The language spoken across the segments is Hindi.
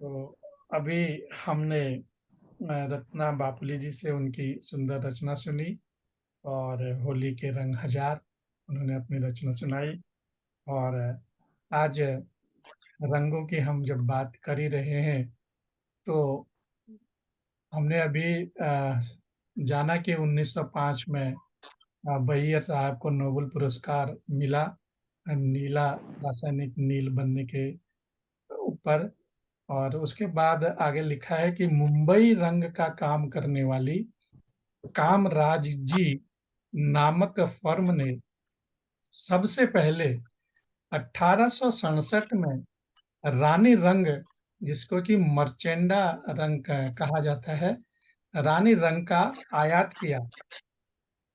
तो अभी हमने रत्ना बापुली जी से उनकी सुंदर रचना सुनी और होली के रंग हजार उन्होंने अपनी रचना सुनाई। और आज रंगों की हम जब बात कर ही रहे हैं तो हमने अभी जाना कि 1905 में बैयर साहब को नोबेल पुरस्कार मिला नीला रासायनिक नील बनने के ऊपर। और उसके बाद आगे लिखा है कि मुंबई रंग का काम करने वाली कामराज जी नामक फर्म ने सबसे पहले 1867 में रानी रंग, जिसको कि मर्चेंडा रंग कहा जाता है, रानी रंग का आयात किया।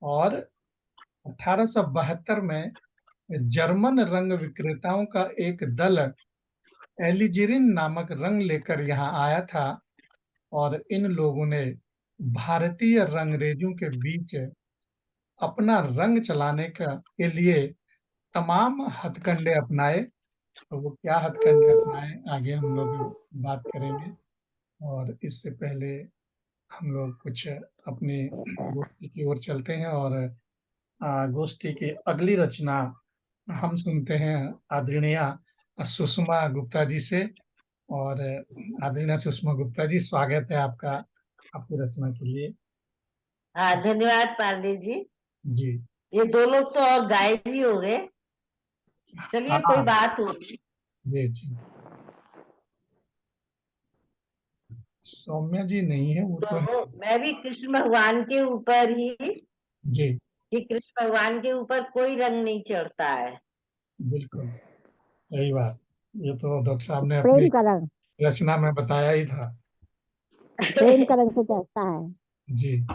और 1872 में जर्मन रंग विक्रेताओं का एक दल एलिजिरिन नामक रंग लेकर यहाँ आया था और इन लोगों ने भारतीय रंगरेजों के बीच अपना रंग चलाने के लिए तमाम हथकंडे अपनाए। तो वो क्या हथकंडे अपनाए आगे हम लोग बात करेंगे। और इससे पहले हम लोग कुछ अपनी गोष्ठी की ओर चलते हैं और गोष्ठी की अगली रचना हम सुनते हैं आदरणीय सुषमा गुप्ता जी से। और आदरणीय सुषमा गुप्ता जी, स्वागत है आपका आपकी रचना के लिए। हाँ, धन्यवाद पांडे जी। जी। ये दो लोग तो और गायब ही हो गए। चलिए, कोई हाँ। बात होगी। जी जी। सौम्या जी नहीं है, वो तो है। तो मैं भी कृष्ण भगवान के ऊपर ही, जी। कि कृष्ण भगवान के ऊपर कोई रंग नहीं चढ़ता है। बिल्कुल सही बात। ये तो डॉक्टर साहब ने अपनी प्रेम का रंग। रचना में बताया ही था। प्रेम का रंग से चढ़ता है। जी।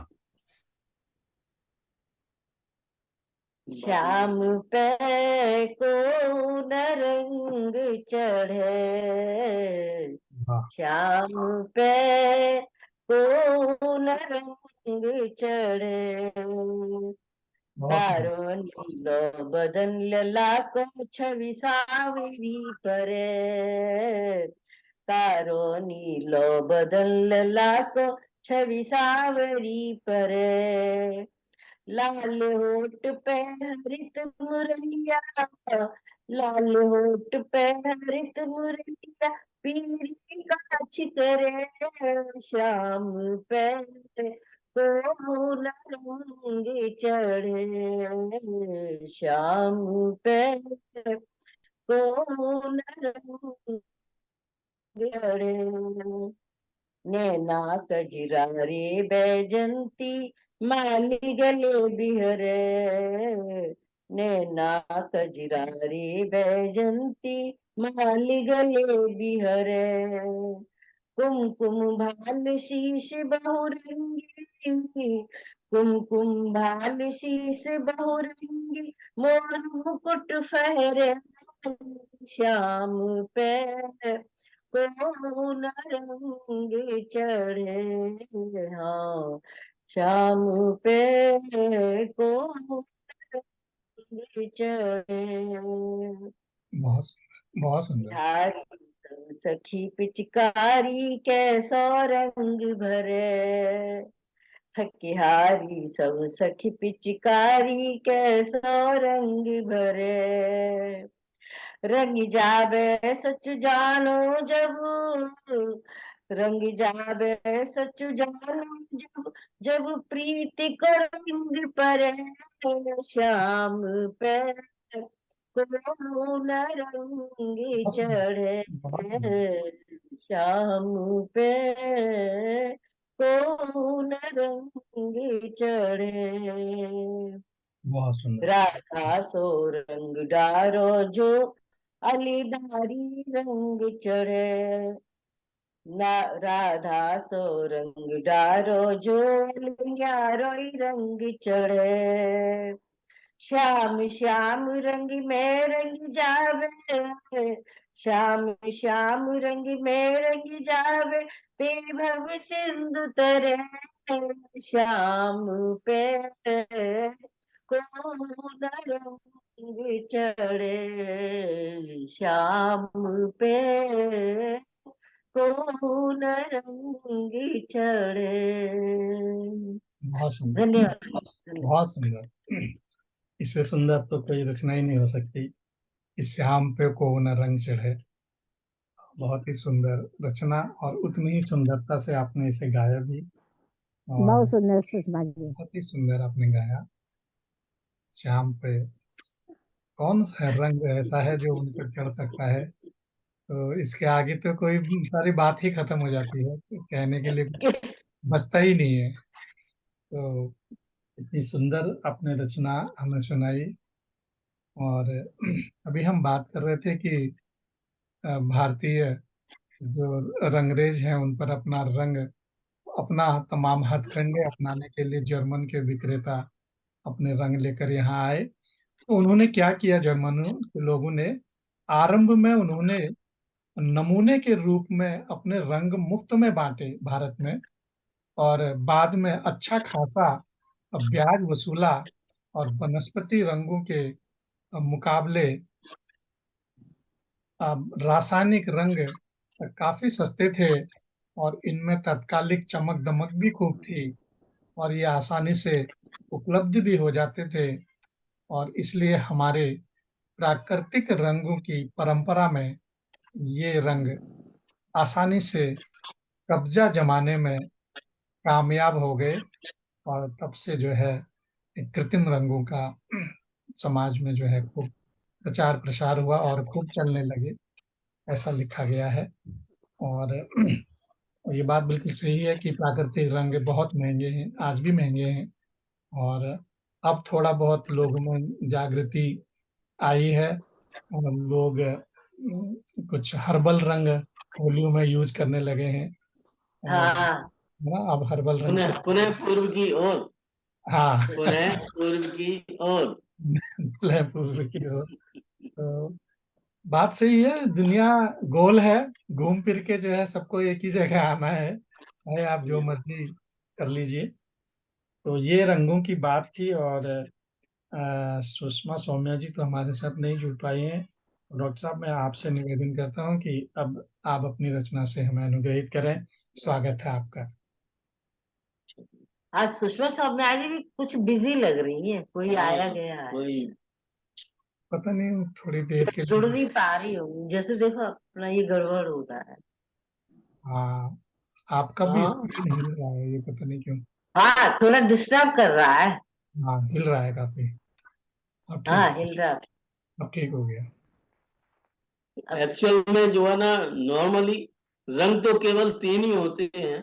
श्याम पे को न रंग चढ़े, वाह। श्याम पे को न रंग चढ़े, बहुत सुंदर। तारो नीलो बदन ललाको छवि सावरी परे, तारो नीलो बदन ललाको छवि सावरी परे, लाल होठ पे हरित मुरैया, लाल होठ पे हरित मुरैया, पीरी काछ करे, श्याम पे कोमल रंग चढ़े, श्याम पे कोमल रंग चढ़े, नैना कजरा रे बैजंती, माली गले बिहरे, नैना कजरा रे बैजंती, माली गले बिहरे, कुमकुम भाल शीश बहुरंगी, कुमकुम भाल शीश बहुरंगी, मोर मुकुट फहरे, श्याम पे कोमल रंग चढ़े, हाँ, शाम पे कोमल रंग चढ़े, बहुत सुंदर, बहुत सुंदर। हारी सब सखी पिचकारी कैसो रंग भरे, थकिहारी सब सखी पिचकारी कैसो रंग भरे, रंग जाबे सच जानो जब, रंग जाबे सच जानो जब, जब प्रीति को रंग परे, श्याम पे कोमल रंग बहुत सुंदर, चढ़े, बहुत सुंदर। श्याम पे कोमल रंग चढ़े, बहुत सुंदर। राधा सो रंग डारो जो अलीधारी रंग चढ़े, ना राधा सो रंग डारो जो अलियारोई रंग चढ़े, श्याम श्याम रंग में रंग जावे, श्याम श्याम रंग में रंग जावे, ते भव सिंधु तरे, श्याम पे कोमल रंग चढ़े, श्याम पे को न रंग चढ़े। बहुत सुंदर, धन्यवाद। बहुत सुंदर। इससे सुंदर तो कोई रचना ही नहीं हो सकती। इस श्याम पे को न रंग चढ़े। बहुत ही सुंदर रचना, और उतनी ही सुंदरता से आपने इसे गाया भी, और बहुत सुंदर सुषमा जी। बहुत ही सुंदर आपने गाया। श्याम पे कौन सा रंग ऐसा है जो उन पर चढ़ सकता है? तो इसके आगे तो कोई सारी बात ही खत्म हो जाती है, तो कहने के लिए कुछ बचता ही नहीं है। तो इतनी सुंदर आपने रचना हमें सुनाई। और अभी हम बात कर रहे थे कि भारतीय जो रंगरेज हैं उन पर अपना रंग, अपना तमाम हथकंडे अपनाने के लिए जर्मन के विक्रेता अपने रंग लेकर यहाँ आए। तो उन्होंने क्या किया, जर्मनों के लोगों ने आरंभ में उन्होंने नमूने के रूप में अपने रंग मुफ्त में बांटे भारत में, और बाद में अच्छा खासा ब्याज वसूला, और वनस्पति रंगों के मुकाबले रासायनिक रंग काफी सस्ते थे, और इनमें तत्कालिक चमक दमक भी खूब थी, और ये आसानी से उपलब्ध भी हो जाते थे। और इसलिए हमारे प्राकृतिक रंगों की परंपरा में ये रंग आसानी से कब्जा जमाने में कामयाब हो गए, और तब से जो है कृत्रिम रंगों का समाज में जो है खूब प्रचार प्रसार हुआ और खूब चलने लगे, ऐसा लिखा गया है। और ये बात बिल्कुल सही है कि प्राकृतिक रंग बहुत महंगे हैं, आज भी महंगे हैं। और अब थोड़ा बहुत लोगों में जागृति आई है, और लोग कुछ हर्बल रंग होलियों में यूज करने लगे हैं। और हाँ, ना अब हर्बल रंग पुनः पुनः पूर्व की ओर, हाँ पुनः पूर्व की ओर। पूर्व की ओर। तो बात सही है, दुनिया गोल है, घूम फिर के जो है सबको एक ही जगह आना है, चाहे आप जो मर्जी कर लीजिए। तो ये रंगों की बात थी। और सुषमा सौम्या जी तो हमारे साथ नहीं जुड़ पाई हैं। डॉक्टर साहब, मैं आपसे निवेदन करता हूँ कि अब आप अपनी रचना से हमें अनुग्रहित करें। स्वागत है आपका। आज सुषमा सौम्या जी भी कुछ बिजी लग रही है, कोई आया गया है, कोई पता नहीं, थोड़ी देर के जुड़ लिए। नहीं पा रही हूँ। जैसे देखो अपना ये गड़बड़ हो रहा है। हाँ, आपका भी हाँ, स्क्रीन हिल रहा है, ये पता नहीं क्यों। हाँ, थोड़ा डिस्टर्ब कर रहा है। हाँ, हिल रहा है काफी। अब हाँ, ठीक, हिल रहा है। अब ठीक हो गया। एक्चुअल में जो है ना, नॉर्मली रंग तो केवल तीन ही होते हैं,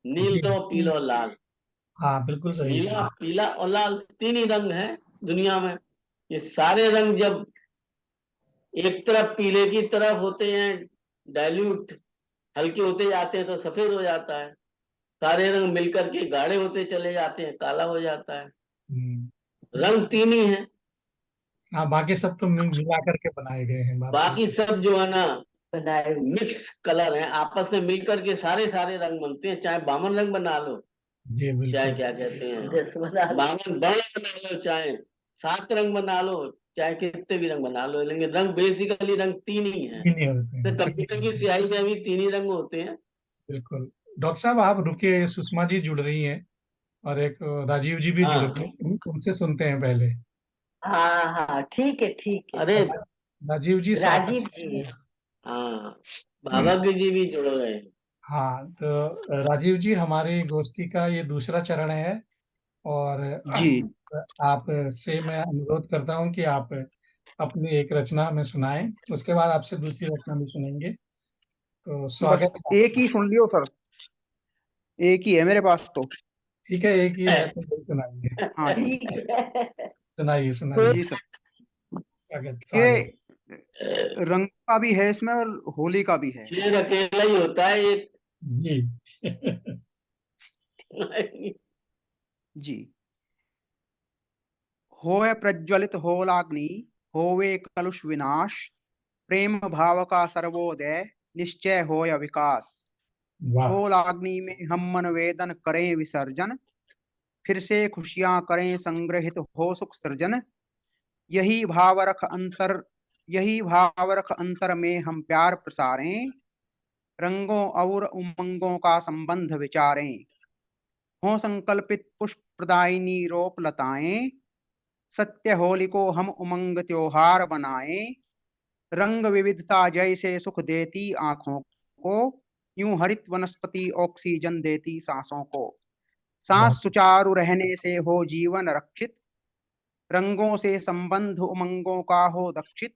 जी, नीला, पीला और लाल। हाँ बिल्कुल सही। नीला, पीला और लाल तीन ही रंग हैं दुनिया में। ये सारे रंग जब एक तरफ पीले की तरफ होते हैं, डाइल्यूट हल्के होते जाते हैं तो सफेद हो जाता है। सारे रंग मिलकर के गाढ़े होते चले जाते हैं, काला हो जाता है। हम्म, रंग तीन ही हैं, हाँ बाकी सब तो मिला करके बनाए गए हैं, बात बाकी सही। सब जो है ना बनाए हुए। मिक्स कलर हैं, आपस में मिलकर के सारे सारे रंग बनते हैं। चाहे बामन रंग बना लो, जी चाहे बिल्कुल। क्या कहते हैं जैसे बना बामन वर्ण बना लो, चाहे सात रंग बना लो, चाहे कितने भी रंग बना लो, लेकिन रंग बेसिकली रंग तीन ही है। ही नहीं होते हैं, तो सही कंप्यूटर की स्याही में भी तीन ही रंग होते हैं। बिल्कुल। डॉक्टर साहब आप रुकिए, सुषमा जी जुड़ रही हैं, और एक राजीव जी भी जुड़ हाँ, रहे हैं, उनसे सुनते हैं पहले। हाँ, हाँ, ठीक है, ठीक है। अरे राजीव जी स्वागत। राजीव जी। हाँ, बाबा की जी भी जुड़ रहे हैं। हाँ, तो राजीव जी, हमारी गोष्ठी का ये दूसरा चरण है, और जी आप से मैं अनुरोध करता हूँ कि आप अपनी एक रचना हमें सुनाएं, उसके बाद आपसे दूसरी रचना भी सुनेंगे। तो बस स्वागत है एक आपका। ही सुन लियो सर, एक ही है मेरे पास तो। ठीक है, एक ही है तो वही सुनाइए। हाँ जी। ठीक है। सुनाइए तो सुनाइए। जी सर, स्वागत ये स्वागत। रंग का भी है इसमें और होली का भी है। शेर अकेला ही होता है एक। जी जी। होए प्रज्वलित होलाग्नि, होवे कलुष विनाश, प्रेम भाव का सर्वोदय, निश्चय होय विकास। वाह। होलाग्नि में हम मन वेदन करें विसर्जन, फिर से खुशियां करें संग्रहित हो सुख सृजन। यही भाव रख अंतर यही भाव रख अंतर में हम प्यार प्रसारें, रंगों और उमंगों का संबंध विचारें। हो संकल्पित पुष्प प्रदायिनी रोप लताएं, सत्य होली को हम उमंग त्योहार बनाएं। रंग विविधता जैसे सुख देती आंखों को, यूं हरित वनस्पति ऑक्सीजन देती सांसों को। सांस सुचारू रहने से हो जीवन रक्षित, रंगों से संबंध उमंगों का हो दक्षित।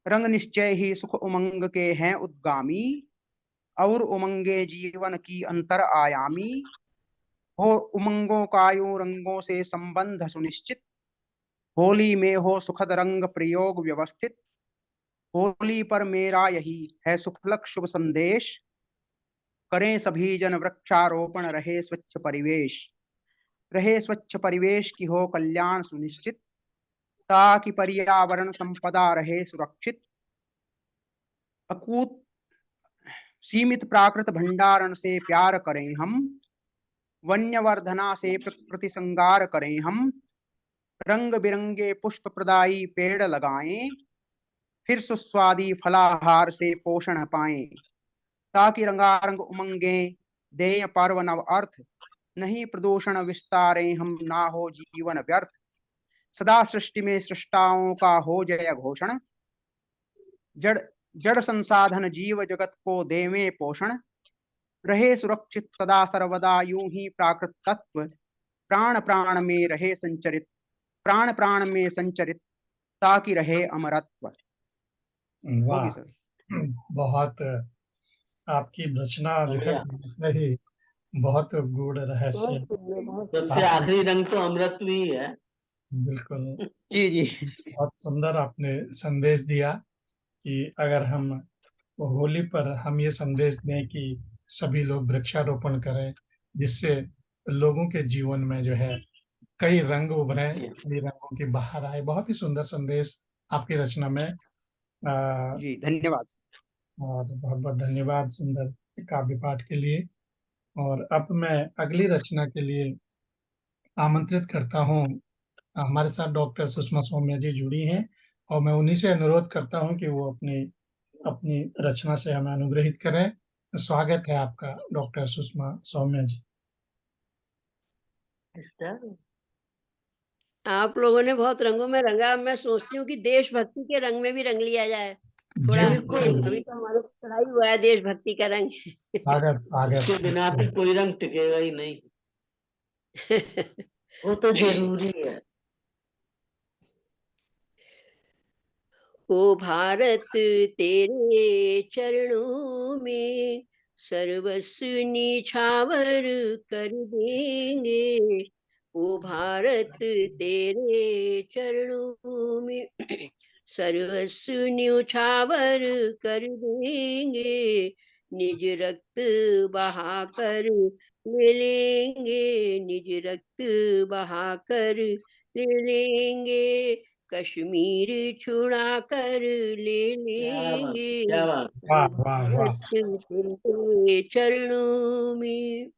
रंग निश्चय ही सुख उमंग के हैं उद्गामी, और उमंगे जीवन की अंतर आयामी। हो उमंगों का यूं रंगों से संबंध सुनिश्चित, होली में हो सुखद रंग प्रयोग व्यवस्थित। होली पर मेरा यही है सुफलक शुभ संदेश, करें सभी जन वृक्षारोपण, रहे स्वच्छ परिवेश। रहे स्वच्छ परिवेश की हो कल्याण सुनिश्चित, ताकि पर्यावरण संपदा रहे सुरक्षित। अकूत सीमित प्राकृत भंडारण से प्यार करें हम, वन्यवर्धना से प्रकृति संगार करें हम। रंग बिरंगे पुष्प प्रदायी पेड़ लगाएं, फिर सुस्वादी फलाहार से पोषण पाएं। ताकि रंगारंग उमंगे दें पर्व नव अर्थ, नहीं प्रदूषण विस्तारें हम, ना हो जीवन व्यर्थ। सदा सृष्टि में सृष्टाओं का हो जय घोषण, जड़ जड़ संसाधन जीव जगत को देवें पोषण। रहे सुरक्षित सदा सर्वदा यूं ही प्राकृत तत्व, प्राण प्राण में रहे संचरित, प्राण प्राण में संचरित, ताकि रहे अमरत्व। वाह, होगी सर। बहुत आपकी रचना जो है सही, बहुत गूढ़ रहस्य। सबसे आखिरी रंग तो अमृत भी है। बिल्कुल, जी जी। बहुत सुंदर आपने संदेश दिया कि अगर हम होली पर हम ये संदेश दें कि सभी लोग वृक्षारोपण करें, जिससे लोगों के जीवन में जो है कई रंग उभरे, कई रंगों की बाहर आए। बहुत ही सुंदर संदेश आपकी रचना में। जी धन्यवाद। और बहुत बहुत धन्यवाद सुंदर काव्य पाठ के लिए। और अब मैं अगली रचना के लिए आमंत्रित करता हूँ। हमारे साथ डॉक्टर सुषमा सौम्या जी जुड़ी हैं, और मैं उन्हीं से अनुरोध करता हूँ कि वो अपनी अपनी रचना से हमें अनुग्रहित करें। स्वागत है आपका डॉक्टर सुषमा सौम्या जी। आप लोगों ने बहुत रंगों में रंगा। मैं सोचती हूँ कि देशभक्ति के रंग में भी रंग लिया जाए थोड़ा। अभी तो हमारे चढ़ाई हुआ है देशभक्ति का रंग। स्वागत स्वागत। इसके बिना तो कोई रंग टिकेगा ही नहीं। वो तो जरूरी है। ओ भारत तेरे चरणों में सर्वस्व निछावर कर देंगे। ओ भारत तेरे चरणों में सर्वस्व न्यौछावर कर देंगे। निज रक्त बहाकर ले लेंगे, निज रक्त बहाकर ले लेंगे। कश्मीर छुड़ा कर ले लेंगे। क्या बात। वाह वाह वाह। भारत तेरे चरणों में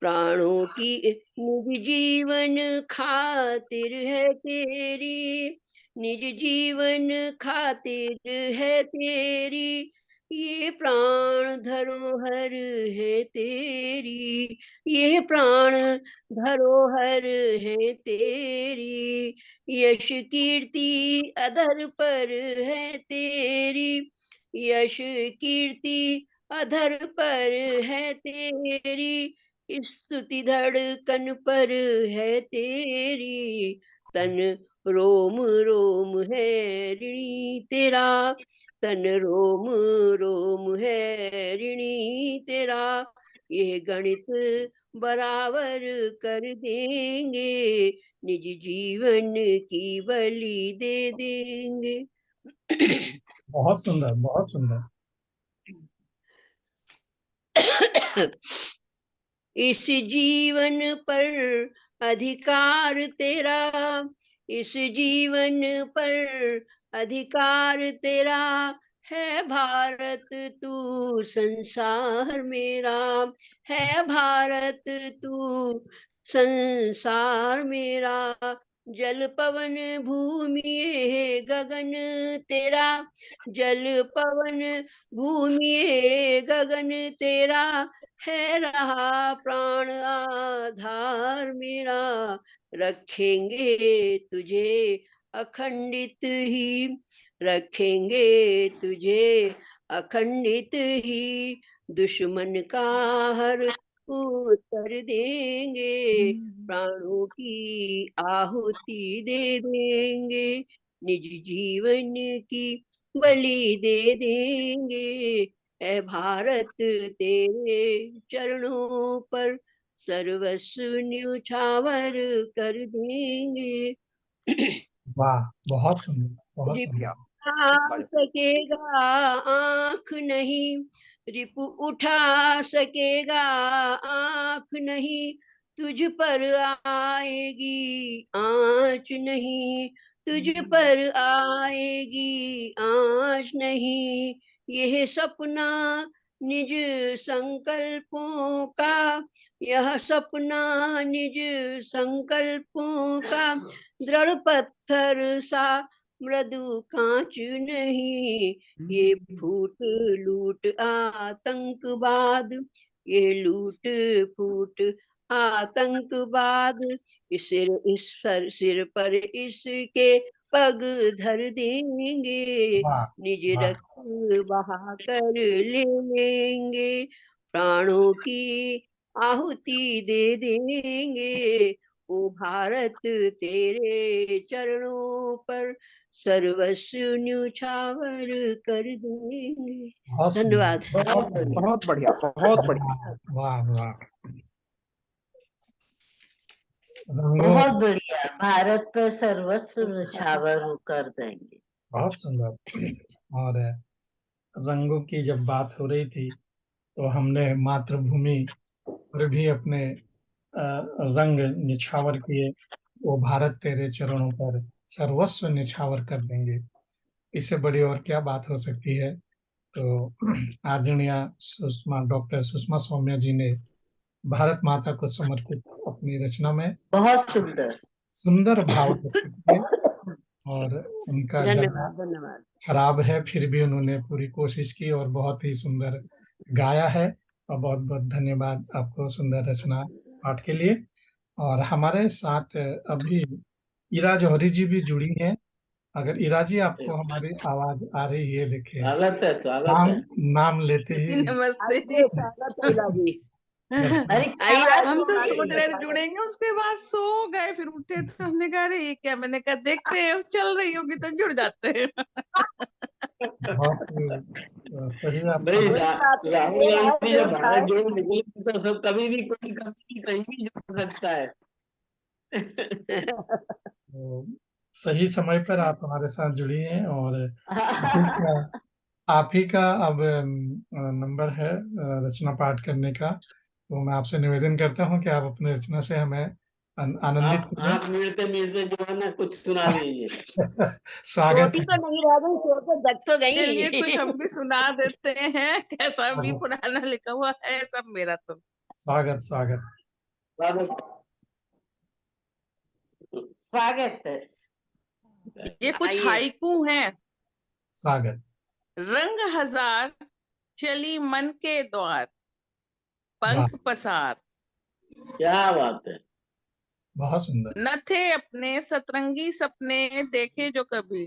प्राणों की निज जीवन खातिर है तेरी, निज जीवन खातिर है तेरी। ये प्राण धरोहर है तेरी, ये प्राण धरोहर है तेरी। यश कीर्ति अधर पर है तेरी, यश कीर्ति अधर पर है तेरी। स्तुति धड़कन पर है तेरी, तन रोम रोम है ऋणी तेरा, तन रोम रोम है ऋणी तेरा। ये गणित बराबर कर देंगे, निज जीवन की बलि दे देंगे। बहुत सुंदर, बहुत सुंदर। इस जीवन पर अधिकार तेरा, इस जीवन पर अधिकार तेरा। है भारत तू संसार मेरा, है भारत तू संसार मेरा। जल पवन भूमि ये गगन तेरा, जल पवन भूमि ये गगन तेरा, है रहा प्राण आधार मेरा, रखेंगे तुझे अखंडित ही, रखेंगे तुझे अखंडित ही, दुश्मन का हर उत्तर देंगे, प्राणों की आहुति दे देंगे, निज जीवन की बलि दे देंगे, ऐ भारत तेरे चरणों पर सर्वस्व न्यौछावर कर देंगे। वाह, बहुत सुंदर, बहुत रिपु सुंदर। उठा सकेगा आँख नहीं, रिपु उठा सकेगा आँख नहीं, तुझ पर आएगी आँच नहीं, तुझ पर आएगी आँच नहीं, यह सपना निज संकल्पों का, यह सपना निज संकल्पों का, दृढ़ पत्थर सा मृदु कांच नहीं, ये फूट लूट आतंकवाद, ये लूट फूट आतंकवाद, सिर पर इसके पग धर देंगे, वाह, निज वाह, रक्त बहा कर ले लेंगे, प्राणों की आहुति दे देंगे, ओ भारत तेरे चरणों पर सर्वस्व न्यौछावर कर देंगे। बहुत सुंदर, धन्यवाद। बहुत सुंदर। बहुत बढ़िया, बहुत बढ़िया। वाह, वाह, वाह। रंगों, बहुत बढ़िया, भारत पर सर्वस्व न्यौछावर कर देंगे। बहुत सुंदर। और रंगों की जब बात हो रही थी तो हमने मातृभूमि पर भी अपने रंग निछावर किए, वो भारत तेरे चरणों पर सर्वस्व निछावर कर देंगे। इससे बड़ी और क्या बात हो सकती है। तो आदरणीय डॉक्टर सुषमा सौम्या जी ने भारत माता को समर्पित अपनी रचना में बहुत सुंदर सुंदर भाव प्रकट किए, और उनका गला धन्यवाद धन्यवाद। खराब है फिर भी उन्होंने पूरी कोशिश की और बहुत ही सुंदर गाया है। और बहुत बहुत धन्यवाद आपको सुंदर रचना पाठ के लिए। और हमारे साथ अभी इरा जौहरी जी भी जुड़ी हैं। अगर इरा जी आपको हमारी आवाज आ रही है, देखिए स्वागत है, स्वागत नाम है। नाम लेते ही नमस्ते जी। आइए, स्वागत है इला जी। बस अरे क्या आइए, बात हम तो है? सोच रहे थे जुड़ेंगे, उसके बाद सो गए, फिर उठे तो हमने कहा अरे ये क्या, मैंने कहा देखते हैं चल रही होगी तो जुड़ जाते हैं। बहुत सही आप भाई समझ राहुल गांधी जब भारत जोड़ो निकले तो सब कभी भी कोई कभी कहीं भी जुड़ सकता है। तो सही समय पर आप हमारे साथ जुड़ी हैं। और आप ही का अब नंबर है रचना पाठ करने का। तो मैं आपसे निवेदन करता हूं कि आप अपनी रचना से हमें आनंदित आप करें। आंख मिलते मिलते जो है ना कुछ सुना दीजिए। स्वागत सोती है। तो नहीं रह गई, सो तो जग तो चलिए गई। कुछ हम भी सुना देते हैं, कैसा भी पुराना लिखा हुआ है सब मेरा तो। स्वागत स्वागत। स्वागत है। ये कुछ आइए। हाइकू हैं। स्वागत। रंग हजार चली मन के द्वार, पंख पसार, क्या बात है। बहुत सुंदर। न थे अपने सतरंगी सपने देखे जो कभी,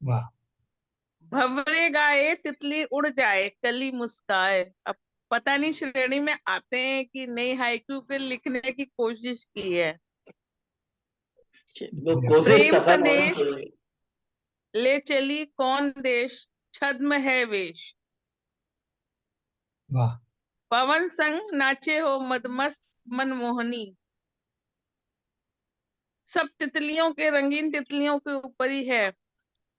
वाह। भंवरे गाए तितली उड़ जाए कली मुस्काए। अब पता नहीं श्रेणी में आते हैं कि नई हाइकू के लिखने की कोशिश की है। वो कोशिश प्रेम सफल होनी संदेश चाहिए। ले चली कौन देश, छद्म है वेश, वाह। पवन संग नाचे हो मदमस्त मनमोहनी। सब तितलियों के रंगीन तितलियों के ऊपर ही है।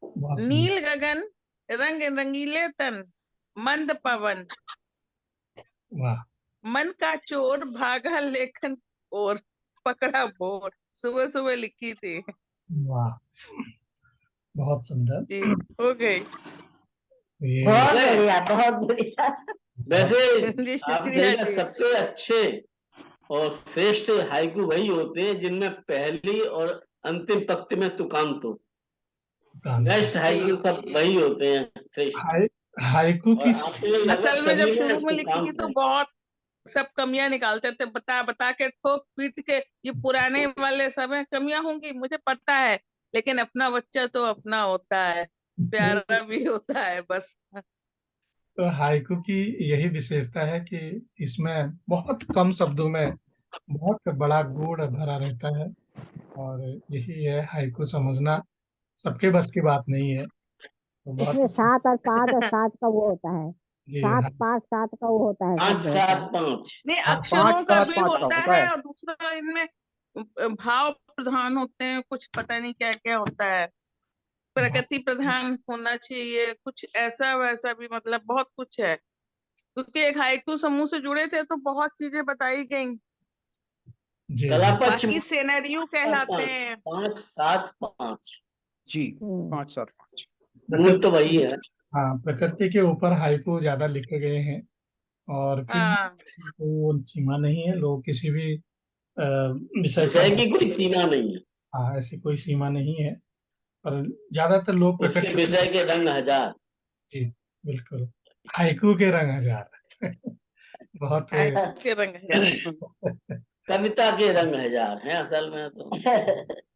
बहुत सुंदर। नील गगन रंग रंगीले तन, मंद पवन, वाह। मन का चोर भागा लेखन और पकड़ा भोर। सुबह सुबह लिखी थी वाह, बहुत सुंदर। जी, हो गई। ये बहुत बढ़िया, बहुत बढ़िया। वैसे जी आप शुक्रिया देखिए जी। सबसे अच्छे और श्रेष्ठ हाइकू वही होते हैं जिनमें पहली और अंतिम पंक्ति में तुकांत हो। बेस्ट हाइकू सब वही होते हैं श्रेष्ठ। हाइकू और की आपको लगभग असल में जब सभी शुरू में लिखी थी तुकांत तो है। बहुत सब कमियां निकालते थे, बता बता के ठोक पीट के, ये पुराने वाले सब में कमियां होंगी मुझे पता है, लेकिन अपना बच्चा तो अपना होता है, प्यारा भी होता है बस। तो हाइकू की यही विशेषता है कि इसमें बहुत कम शब्दों में बहुत बड़ा गुण भरा रहता है, और यही है हाइकू समझना सबके बस की बात नहीं है। तो इसमें बहुत 7 और 5 और 7 का वो होता है, ये 7 हाँ, 5 7 का वो होता है, 5 शब्द होता 7 है। 5 नहीं, हाँ, अक्षरों 5 का 7 भी 5 का होता होता है है। और दूसरा इनमें भाव प्रधान होते हैं, कुछ पता नहीं क्या क्या होता है, प्रकृति प्रधान होना चाहिए, कुछ ऐसा वैसा भी, मतलब बहुत कुछ है, क्योंकि एक हाइकू समूह से जुड़े थे तो बहुत चीजें बताई गई। जी कला जी पक्ष बाकी सिनेरियो कहलाते हैं। 5 7 5 जी, हम्म। 5 7 5। मूल तो वही है। हाँ, प्रकृति के ऊपर हाइकू ज्यादा लिखे गए हैं, और फिर भी हाँ, वो सीमा नहीं है, लोग किसी भी विषय विषय पर, की कोई सीमा नहीं है, हाँ, ऐसी कोई सीमा नहीं है, पर ज्यादातर लोग उसके प्रकृति, विषय के रंग हजार। जी बिल्कुल, हाइकू के रंग हजार बहुत के रंग है। कविता के रंग हजार हैं असल में तो।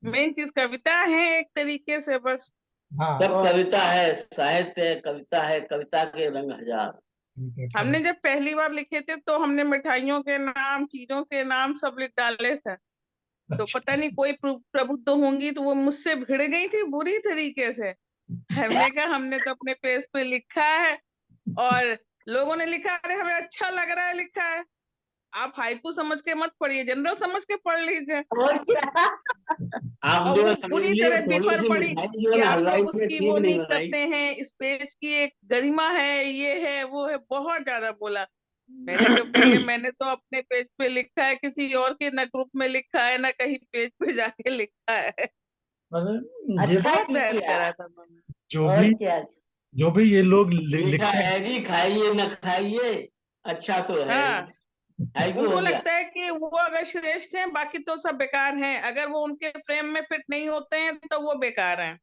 मेन चीज कविता है एक तरीके से बस। हाँ, सब कविता है, साहित्य है, कविता है, कविता के रंग हजार। हमने जब पहली बार लिखे थे तो हमने मिठाइयों के नाम, चीजों के नाम सब लिख डाले थे, तो अच्छा, पता नहीं कोई प्रबुद्ध होंगी तो वो मुझसे भिड़ गई थी बुरी तरीके से। हमने कहा हमने तो अपने पेज पे लिखा है, और लोगों ने लिखा अरे हमें अच्छा लग रहा है लिखा है। आप हाइकू समझ के मत पढ़िए, जनरल समझ के पढ़ लीजिए। और क्या। आप और जो वो है समझ बुरी लिए तरह थोड़ी बिफर सी पड़ी मिठाई जो है कि ना आप हलवाई लोग ने उसकी ठीक वो नहीं नहीं बनाई। करते हैं, इस पेज की एक गरिमा है, ये है वो है, बहुत ज्यादा बोला। मैंने कहा भैया मैंने तो अपने पेज पे लिखा है, किसी और के ना ग्रुप में लिखा है ना कहीं पेज पे जाके लिखा है। पर ये अच्छा बहुत बहस किया। करा था मैंने। जो और भी क्या। जो भी ये लोग मीठा लिखते हैं, है जी, खाइए न खाइए, अच्छा तो है ही। हाँ, हाइकू उनको हो गया। लगता है कि वो अगर श्रेष्ठ हैं बाकी तो सब बेकार हैं, अगर वो उनके फ्रेम में फिट नहीं होते हैं तो वो बेकार हैं।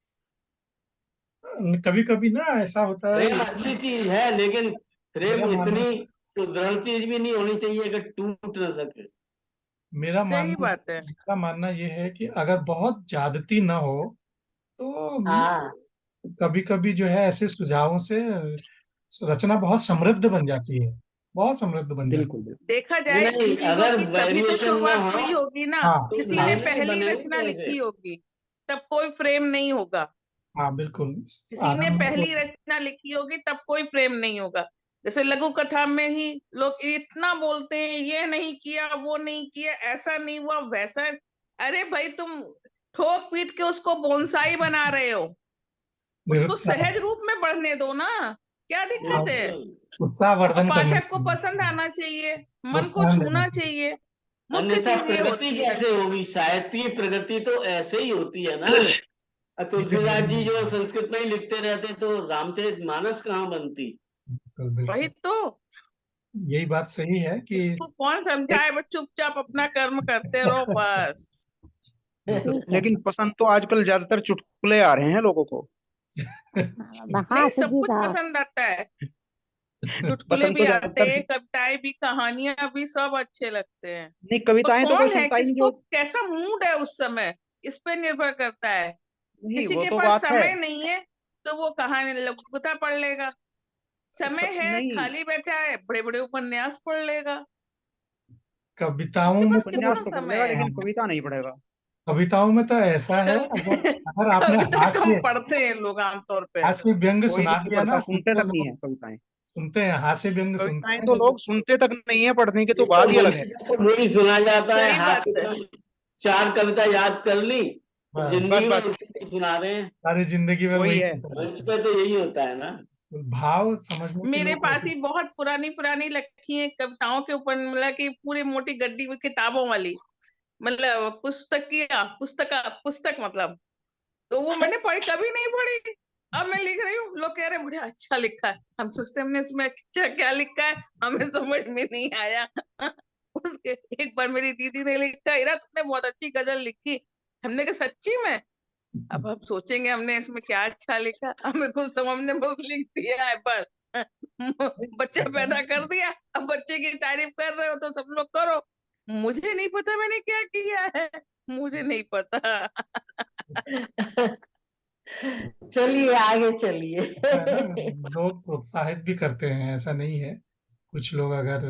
कभी कभी ना ऐसा होता है, प्रेम अच्छी चीज है, लेकिन मेरा प्रेम मानना इतनी सुदृढ़ चीज भी नहीं होनी चाहिए कि टूट न सके। मेरा सही मानना बात है। मेरा मानना ये है कि अगर बहुत ज्यादती ना हो तो हाँ, कभी कभी जो है ऐसे सुझावों से रचना बहुत समृद्ध बन जाती है, बहुत समृद्ध बन जाती बिल्कुल बिल्कुल। देखा नहीं जाए इन नहीं, चीजों अगर की तभी तो वेरिएशन ना शुरुआत हो हुई होगी ना, है। हाँ तो किसी ने नावल पहली बनेगी रचना कैसे? लिखी होगी तब कोई फ्रेम नहीं होगा। हाँ बिल्कुल, किसी ने आरंभ में पहली तो रचना लिखी होगी तब कोई फ्रेम नहीं होगा। जैसे लघु कथा में ही लोग इतना बोलते हैं, ये नहीं किया, वो नहीं किया, ऐसा नहीं हुआ, वैसा। अरे भाई तुम ठोक पीट के उसको बोनसाई बना रहे हो, उसको निरुत्साह सहज रूप में बढ़ने दो ना, क्या दिक्कत है। बिल्कुल। और उत्साहवर्धन करना पाठक को चाहिए, पसंद आना चाहिए, मन को प्रोत्साहन देना छूना चाहिए। चाहिए, मुख्य अन्यथा चीज ये प्रगति होती है। कैसे होगी? साहित्य की प्रगति तो ऐसे ही होती है ना। तुलसीदास जी जो संस्कृत में ही लिखते रहते तो रामचरितमानस कहाँ बनती? बिल्कुल वही बिल्कुल, तो, यही बात सही है कि इसको कौन समझाए, बस चुपचाप अपना कर्म करते रहो बस। बिल्कुल ठीक है। लेकिन पसंद तो आजकल ज्यादातर चुटकुले आ रहे हैं लोगों को। नहीं, हास्य सब जी कुछ का। पसंद आता है, चुटकुले पसंद भी तो आते ज्यादातर हैं, कविताएं भी, कहानियां भी, सब अच्छे लगते हैं। नहीं, पर कविताएं तो कोई कौन है, सुनता ही नहीं किसको जो। कैसा मूड है उस समय, इस पे निर्भर करता है। नहीं, किसी वो के तो पास बात है। समय नहीं है तो वो कहानी लघुकथा पढ़ लेगा, समय है नहीं, खाली बैठा है बड़े बड़े उपन्यास पढ़ लेगा। कविताओं उसके में पास उपन्यास कितना तो तो, पढ़ समय लेगा है। लेकिन हाँ, कविता नहीं पढ़ेगा। कविताओं में तो ऐसा है, अगर अगर आपने कविता कम हास्य पढ़ते हैं लोग आमतौर पे। हास्य व्यंग कोई सुना नहीं दिया पढ़ता, ना, सुनते तो तक नहीं लोग है कविताएं। सुनते हैं, हास्य व्यंग सुनते कविताएं हैं तो लेकिन लोग सुनते तक नहीं है, पढ़ने की तो तो बात ही अलग है। मंच पे तो वही सुना जाता है, सही हाथ बात है। में 4 कविता याद कर ली, बस बस जिंदगी में बस इसी सुना रहे हैं। सारी जिंदगी भर वही वही है। चलता मंच रहता पे तो यही होता है ना। है, भाव समझने के मेरे लिए पास कोशिश। ही बहुत पुरानी पुरानी रखी है कविताओं के ऊपर, मतलब कि पूरी मोटी गड्डी हुई किताबों वाली, मतलब पुस्तक मतलब। तो वो मैंने पढ़ी, कभी नहीं पढ़ी। अब मैं लिख रही हूँ, लोग कह रहे हैं बढ़िया अच्छा लिखा है, हम सोचते हैं हमने इसमें क्या क्या लिखा है, हमें समझ में नहीं आया। उसके एक बार मेरी दीदी ने लिखा, इरा तुमने बहुत अच्छी गजल लिखी। हमने कहा सच्ची में? अब सोचेंगे हमने इसमें क्या अच्छा लिखा, हमें कुछ समझ ने बस लिख दिया है बस। बच्चा पैदा कर दिया, अब बच्चे की तारीफ कर रहे हो तो सब लोग करो। मुझे नहीं पता मैंने क्या किया है, मुझे नहीं पता। चलिए आगे चलिए। है ना, लोग प्रोत्साहित भी करते हैं, ऐसा नहीं है। कुछ लोग अगर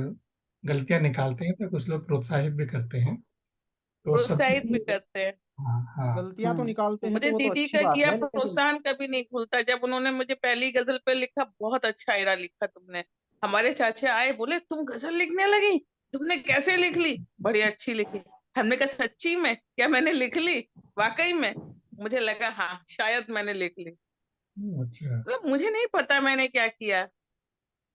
गलतियां निकालते हैं तो कुछ लोग प्रोत्साहित भी करते हैं, तो सब। प्रोत्साहित भी करते हैं। हाँ हाँ। गलतियां तो निकालते हैं मुझे तो वो तो दीदी अच्छी का बात किया है, लेकिन प्रोत्साहन कभी नहीं भूलता। जब उन्होंने मुझे पहली गजल पे लिखा, बहुत अच्छा इरा लिखा तुमने। हमारे चाचा आए, बोले तुम गजल लिखने लगी, तुमने कैसे लिख ली, बड़ी अच्छी लिखी। हमने कहा सच्ची में क्या मैंने लिख ली? वाकई में? मुझे लगा हाँ शायद मैंने लिख ली। अच्छा। मतलब मुझे नहीं पता मैंने क्या किया।